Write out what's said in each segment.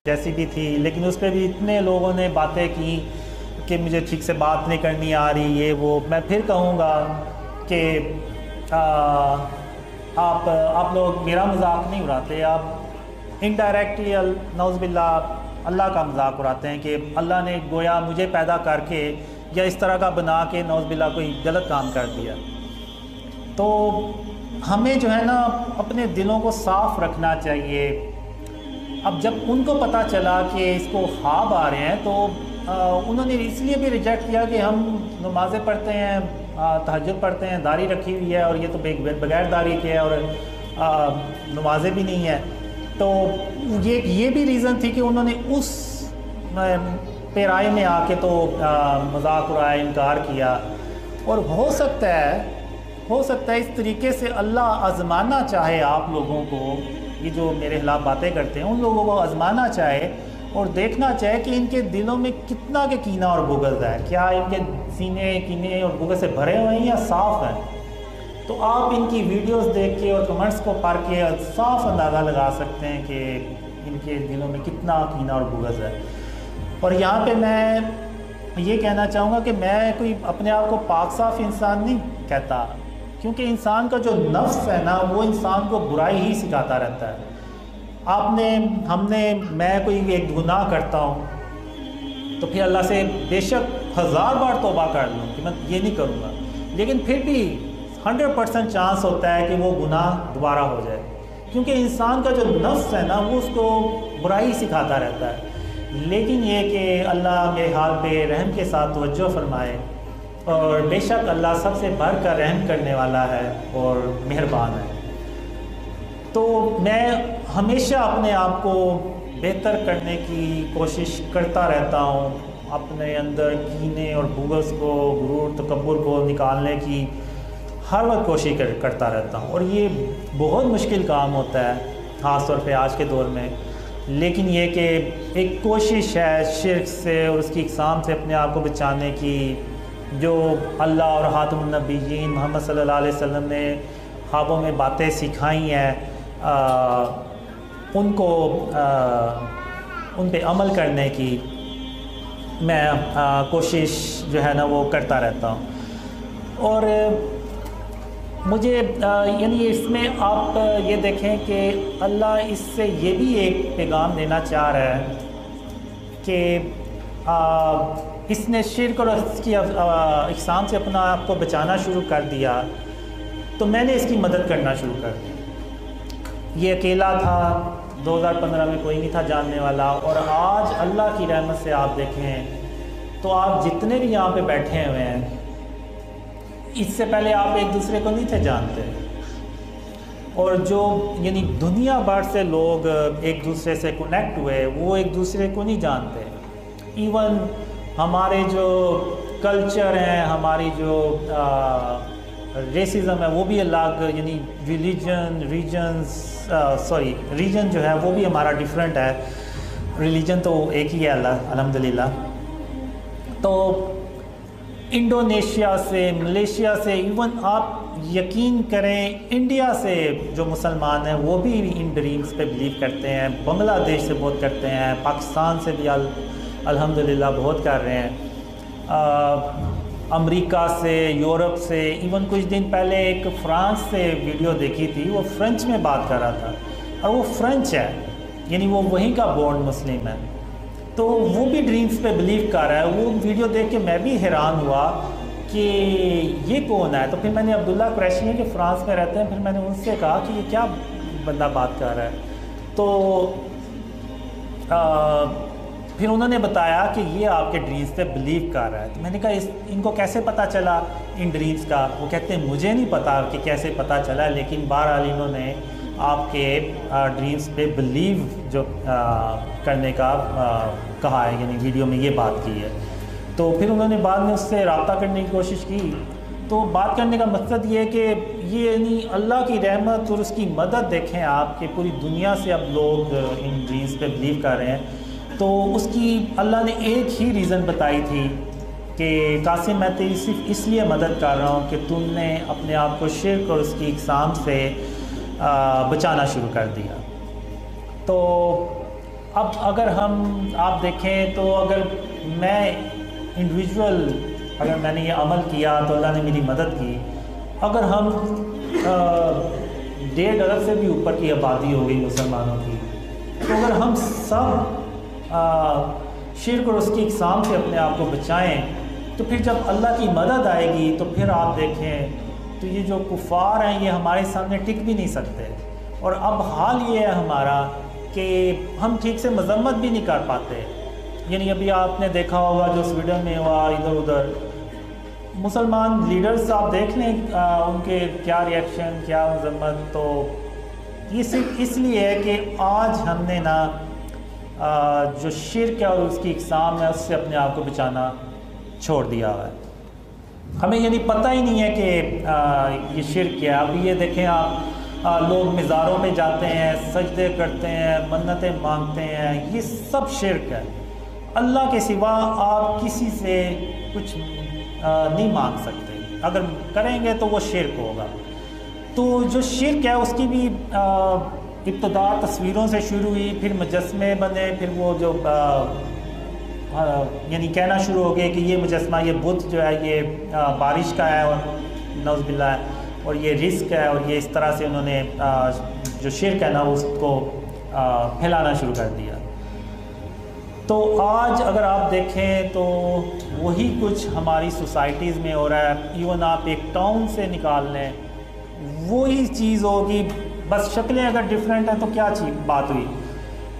جیسی بھی تھی، لیکن اس پہ بھی اتنے لوگوں نے باتیں کی کہ مجھے ٹھیک سے بات نہیں کرنی آ رہی، یہ وہ۔ میں پھر کہوں گا کہ آپ لوگ میرا مذاق نہیں اڑاتے، آپ انڈائریکٹلی نعوذ باللہ اللہ کا مذاق اڑاتے ہیں کہ اللہ نے گویا مجھے پیدا کر کے یا اس طرح کا بنا کے نعوذ باللہ کوئی غلط کام کر دیا۔ تو ہمیں جو ہے نا اپنے دلوں کو صاف رکھنا چاہیے۔ اب جب ان کو پتہ چلا کہ اس کو خواب آ رہے ہیں تو انہوں نے اس لیے بھی ریجیکٹ کیا کہ ہم نمازیں پڑھتے ہیں، تہجد پڑھتے ہیں، داڑھی رکھی ہوئی ہے، اور یہ تو بغیر داڑھی کے ہے اور نمازیں بھی نہیں ہیں۔ تو یہ بھی ریزن تھی کہ انہوں نے اس پیرائے میں آ کے تو مذاق اڑایا، انکار کیا۔ اور ہو سکتا ہے اس طریقے سے اللہ آزمانا چاہے آپ لوگوں کو، یہ جو میرے خلاف باتیں کرتے ہیں ان لوگوں کو آزمانا چاہے اور دیکھنا چاہے کہ ان کے دلوں میں کتنا کہ کینہ اور بغض ہے، کیا ان کے سینے کینے اور بغض سے بھرے ہوئے ہیں یا صاف ہیں۔ تو آپ ان کی ویڈیوز دیکھ کے اور کمنٹس کو پڑھ کے صاف اندازہ لگا سکتے ہیں کہ ان کے دلوں میں کتنا کینہ اور بغض ہے۔ اور یہاں پہ میں یہ کہنا چاہوں گا کہ میں کوئی اپنے آپ کو پاک صاف انسان نہیں کہتا، کیونکہ انسان کا جو نفس ہے نا وہ انسان کو برائی ہی سکھاتا رہتا ہے۔ میں کوئی ایک گناہ کرتا ہوں تو پھر اللہ سے بے شک 1000 بار توبہ کر لوں کہ میں یہ نہیں کروں گا، لیکن پھر بھی 100% چانس ہوتا ہے کہ وہ گناہ دوبارہ ہو جائے، کیونکہ انسان کا جو نفس ہے نا وہ اس کو برائی سکھاتا رہتا ہے۔ لیکن یہ کہ اللہ میرے حال پہ رحم کے ساتھ توجہ فرمائے، اور بے شک اللہ سب سے بڑھ کر رحم کرنے والا ہے اور مہربان ہے۔ تو میں ہمیشہ اپنے آپ کو بہتر کرنے کی کوشش کرتا رہتا ہوں، اپنے اندر کینے اور بغض کو، غرور تکبر کو نکالنے کی ہر وقت کوشش کرتا رہتا ہوں، اور یہ بہت مشکل کام ہوتا ہے خاص طور پہ آج کے دور میں۔ لیکن یہ کہ ایک کوشش ہے شرک سے اور اس کی اقسام سے اپنے آپ کو بچانے کی، جو اللہ اور خاتم النبیین محمد صلی اللہ علیہ وسلم نے خوابوں میں باتیں سکھائی ہیں، ان پہ عمل کرنے کی میں کوشش جو ہے نا وہ کرتا رہتا ہوں۔ اور مجھے یعنی اس میں آپ یہ دیکھیں کہ اللہ اس سے یہ بھی ایک پیغام دینا چاہ رہا ہے کہ اس نے شرک اور اس کی اقسام سے اپنا آپ کو بچانا شروع کر دیا تو میں نے اس کی مدد کرنا شروع کر دی۔ یہ اکیلا تھا، 2015 میں کوئی نہیں تھا جاننے والا، اور آج اللہ کی رحمت سے آپ دیکھیں تو آپ جتنے بھی یہاں پہ بیٹھے ہوئے ہیں، اس سے پہلے آپ ایک دوسرے کو نہیں تھے جانتے، اور جو یعنی دنیا بھر سے لوگ ایک دوسرے سے کنیکٹ ہوئے وہ ایک دوسرے کو نہیں جانتے۔ ایون ہمارے جو کلچر ہیں، ہماری جو ریسزم ہے وہ بھی الگ، یعنی ریجن جو ہے وہ بھی ہمارا ڈیفرنٹ ہے، ریلیجن تو ایک ہی ہے الحمدللہ۔ تو انڈونیشیا سے، ملیشیا سے، ایون آپ یقین کریں انڈیا سے جو مسلمان ہیں وہ بھی ان ڈریمز پہ بلیو کرتے ہیں، بنگلہ دیش سے بہت کرتے ہیں، پاکستان سے بھی الحمدللہ بہت کر رہے ہیں، امریکہ سے، یورپ سے، ایون کچھ دن پہلے ایک فرانس سے ویڈیو دیکھی تھی، وہ فرینچ میں بات کر رہا تھا اور وہ فرینچ ہے، یعنی وہ وہیں کا بورن مسلم ہے، تو وہ بھی ڈریمز پہ بلیو کر رہا ہے۔ وہ ویڈیو دیکھ کے میں بھی حیران ہوا کہ یہ کون ہے، تو پھر میں نے عبداللہ قریشی ہیں کہ فرانس میں رہتے ہیں، پھر میں نے ان سے کہا کہ یہ کیا بندہ بات کر رہا ہے، تو پھر انہوں نے بتایا کہ یہ آپ کے ڈریمز پہ بلیو کر رہا ہے۔ تو میں نے کہا ان کو کیسے پتہ چلا ان ڈریمز کا؟ وہ کہتے ہیں مجھے نہیں پتا کہ کیسے پتہ چلا، لیکن بہرحال انہوں نے آپ کے ڈریمز پہ بلیو جو کرنے کا کہا ہے، یعنی ویڈیو میں یہ بات کی ہے۔ تو پھر انہوں نے بعد میں اس سے رابطہ کرنے کی کوشش کی۔ تو بات کرنے کا مقصد یہ ہے کہ یہ یعنی اللہ کی رحمت اور اس کی مدد دیکھیں آپ کہ پوری دنیا سے اب لوگ ان ڈریمز پہ بلیو کر رہے ہیں۔ تو اس کی اللہ نے ایک ہی ریزن بتائی تھی کہ قاسم میں تیری صرف اس لیے مدد کر رہا ہوں کہ تم نے اپنے آپ کو شرک اور اس کی اقسام سے بچانا شروع کر دیا۔ تو اب اگر آپ دیکھیں تو اگر میں انڈیویجول اگر میں نے یہ عمل کیا تو اللہ نے میری مدد کی. اگر ہم 1.5 ارب سے بھی اوپر کی آبادی ہو گئی مسلمانوں کی, تو اگر ہم سب شرک اور اس کی اقسام سے اپنے آپ کو بچائیں تو پھر جب اللہ کی مدد آئے گی تو پھر آپ دیکھیں تو یہ جو کفار ہیں یہ ہمارے سامنے ٹک بھی نہیں سکتے. اور اب حال یہ ہے ہمارا کہ ہم ٹھیک سے مذمت بھی نہیں کر پاتے. یعنی ابھی آپ نے دیکھا ہوگا جو سویڈن میں ہوا, ادھر ادھر مسلمان لیڈرز آپ دیکھ لیں ان کے کیا ریئیکشن, کیا مذمت. تو یہ صرف اس لیے ہے کہ آج ہم نے نا جو شرک ہے اور اس کی اقسام ہے اس سے اپنے آپ کو بچانا چھوڑ دیا ہوا ہے. ہمیں یعنی پتہ ہی نہیں ہے کہ یہ شرک کیا. اب یہ دیکھیں آپ لوگ مزاروں میں جاتے ہیں, سجدے کرتے ہیں, منتیں مانگتے ہیں, یہ سب شرک ہے. اللہ کے سوا آپ کسی سے کچھ نہیں مانگ سکتے. اگر کریں گے تو وہ شرک ہوگا. تو جو شرک ہے اس کی بھی ابتدا تصویروں سے شروع ہوئی, پھر مجسمے بنے, پھر وہ جو یعنی کہنا شروع ہو گئے کہ یہ مجسمہ, یہ بت جو ہے یہ بارش کا ہے اور نعوذ باللہ ہے, اور یہ رزق ہے, اور یہ اس طرح سے انہوں نے جو شرک ہے نا اس کو پھیلانا شروع کر دیا. تو آج اگر آپ دیکھیں تو وہی کچھ ہماری سوسائٹیز میں ہو رہا ہے. ایون آپ ایک ٹاؤن سے نکال لیں وہی چیز ہوگی, بس شکلیں اگر ڈیفرنٹ ہیں تو کیا بات ہوئی.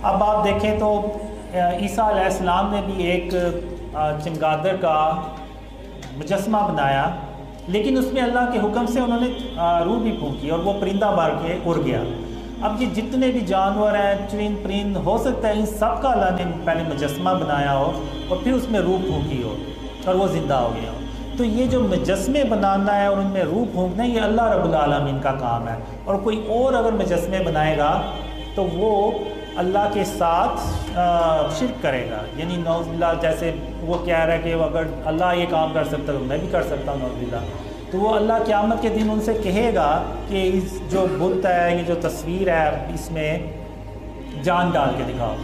اب آپ دیکھیں تو عیسیٰ علیہ السلام نے بھی ایک چمگادر کا مجسمہ بنایا, لیکن اس میں اللہ کے حکم سے انہوں نے روح بھی پھونکی اور وہ پرندہ بار کے اڑ گیا. اب یہ جتنے بھی جانور ہیں, چرند پرند, ہو سکتا ہے ان سب کا اللہ نے پہلے مجسمہ بنایا ہو اور پھر اس میں روح پھونکی ہو اور وہ زندہ ہو گیا ہو. تو یہ جو مجسمے بنانا ہے اور ان میں روح پھونکنا ہے یہ اللہ رب العالمین کا کام ہے. اور کوئی اور اگر مجسمے بنائے گا تو وہ اللہ کے ساتھ شرک کرے گا. یعنی نعوذ باللہ, جیسے وہ کہہ رہا ہے کہ اگر اللہ یہ کام کر سکتا تو میں بھی کر سکتا ہوں, نعوذ باللہ. تو وہ اللہ قیامت کے دن ان سے کہے گا کہ اس جو بت ہے, یہ جو تصویر ہے, اس میں جان ڈال کے دکھاؤ,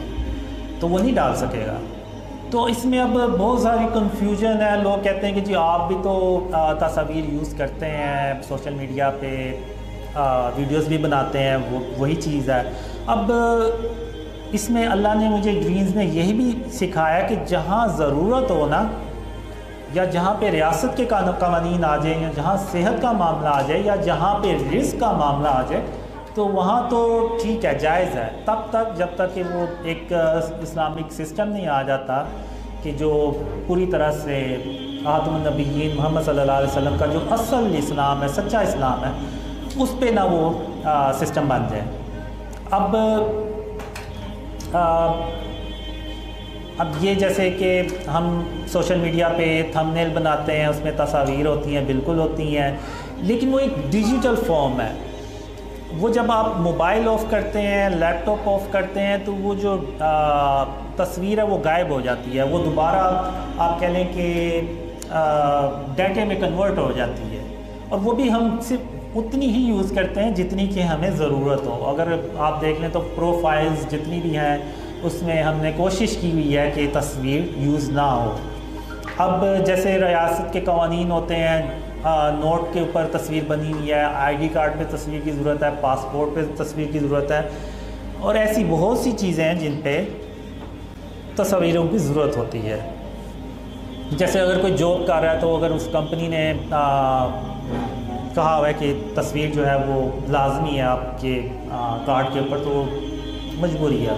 تو وہ نہیں ڈال سکے گا. تو اس میں اب بہت ساری کنفیوژن ہے. لوگ کہتے ہیں کہ جی آپ بھی تو تصاویر یوز کرتے ہیں سوشل میڈیا پہ, ویڈیوز بھی بناتے ہیں, وہی چیز ہے. اب اس میں اللہ نے مجھے ڈرینز میں یہی بھی سکھایا کہ جہاں ضرورت ہو نا, یا جہاں پہ ریاست کے قوانین آ جائیں, یا جہاں صحت کا معاملہ آ جائے, یا جہاں پہ رزق کا معاملہ آ جائے, تو وہاں تو ٹھیک ہے, جائز ہے. تب تک جب تک کہ وہ ایک اسلامک سسٹم نہیں آ جاتا کہ جو پوری طرح سے خاتم النبیین محمد صلی اللہ علیہ وسلم کا جو اصل اسلام ہے, سچا اسلام ہے, اس پہ نہ وہ سسٹم بن جائے. اب یہ جیسے کہ ہم سوشل میڈیا پہ تھمبنیل بناتے ہیں, اس میں تصاویر ہوتی ہیں, بالکل ہوتی ہیں, لیکن وہ ایک ڈیجیٹل فارم ہے. وہ جب آپ موبائل آف کرتے ہیں, لیپ ٹاپ آف کرتے ہیں, تو وہ جو تصویر ہے وہ غائب ہو جاتی ہے. وہ دوبارہ آپ کہہ لیں کہ ڈیٹے میں کنورٹ ہو جاتی ہے, اور وہ بھی ہم صرف اتنی ہی یوز کرتے ہیں جتنی کہ ہمیں ضرورت ہو. اگر آپ دیکھ لیں تو پروفائلز جتنی بھی ہیں اس میں ہم نے کوشش کی ہوئی ہے کہ تصویر یوز نہ ہو. اب جیسے ریاست کے قوانین ہوتے ہیں, نوٹ کے اوپر تصویر بنی ہوئی ہے, آئی ڈی کارڈ پہ تصویر کی ضرورت ہے, پاسپورٹ پہ تصویر کی ضرورت ہے, اور ایسی بہت سی چیزیں ہیں جن پہ تصویروں کی ضرورت ہوتی ہے. جیسے اگر کوئی جاب کر رہا ہے تو اگر اس کمپنی نے کہا ہوا ہے کہ تصویر جو ہے وہ لازمی ہے آپ کے کارڈ کے اوپر, تو مجبوری ہے,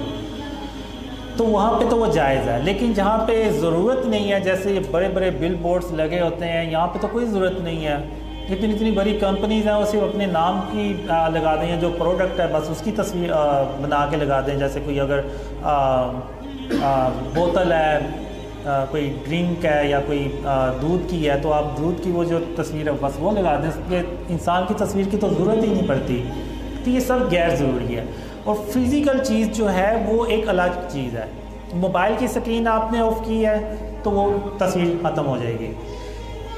تو وہاں پہ تو وہ جائز ہے. لیکن جہاں پہ ضرورت نہیں ہے, جیسے یہ بڑے بڑے بل بورڈز لگے ہوتے ہیں, یہاں پہ تو کوئی ضرورت نہیں ہے. اتنی بڑی کمپنیز ہیں, وہ صرف اپنے نام کی لگا دیں, جو پروڈکٹ ہے بس اس کی تصویر بنا کے لگا دیں. جیسے کوئی اگر بوتل ہے, کوئی ڈرنک ہے, یا کوئی دودھ کی ہے, تو آپ دودھ کی وہ جو تصویر ہے بس وہ لگا دیں. کہ انسان کی تصویر کی تو ضرورت ہی نہیں پڑتی. تو یہ سب غیر ضروری ہے. اور فزیکل چیز جو ہے وہ ایک الگ چیز ہے. موبائل کی سکرین آپ نے آف کی ہے تو وہ تصویر ختم ہو جائے گی,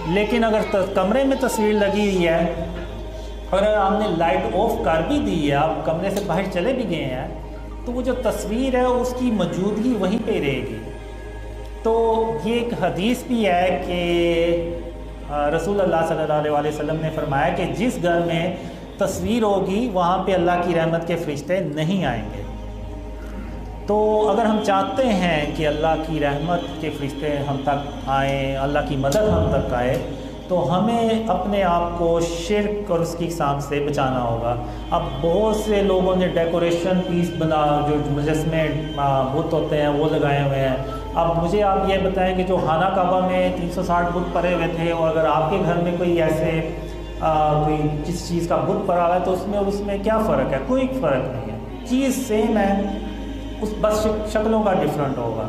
لیکن اگر کمرے میں تصویر لگی ہوئی ہے, اگر آپ نے لائٹ آف کر بھی دی ہے, آپ کمرے سے باہر چلے بھی گئے ہیں, تو وہ جو تصویر ہے اس کی موجودگی وہیں پہ رہے گی۔ تو یہ ایک حدیث بھی ہے کہ رسول اللہ صلی اللہ علیہ وسلم نے فرمایا کہ جس گھر میں تصویر ہوگی وہاں پہ اللہ کی رحمت کے فرشتے نہیں آئیں گے۔ تو اگر ہم چاہتے ہیں کہ اللہ کی رحمت کے فرشتے ہم تک آئیں، اللہ کی مدد ہم تک آئے، تو ہمیں اپنے آپ کو شرک اور اس کی اقسام سے بچانا ہوگا۔ اب بہت سے لوگوں نے ڈیکوریشن پیس بنا، جو مجسمے بت ہوتے ہیں وہ لگائے ہوئے ہیں۔ اب مجھے آپ یہ بتائیں کہ جو خانہ کعبہ میں 360 بت پڑے ہوئے تھے، اور اگر آپ کے گھر میں کوئی ایسے کوئی جس چیز کا بت پڑا ہوا ہے تو اس میں اور اس میں کیا فرق ہے؟ کوئی فرق نہیں ہے، چیز سیم ہے، اس بس شکلوں کا ڈفرینٹ ہوگا۔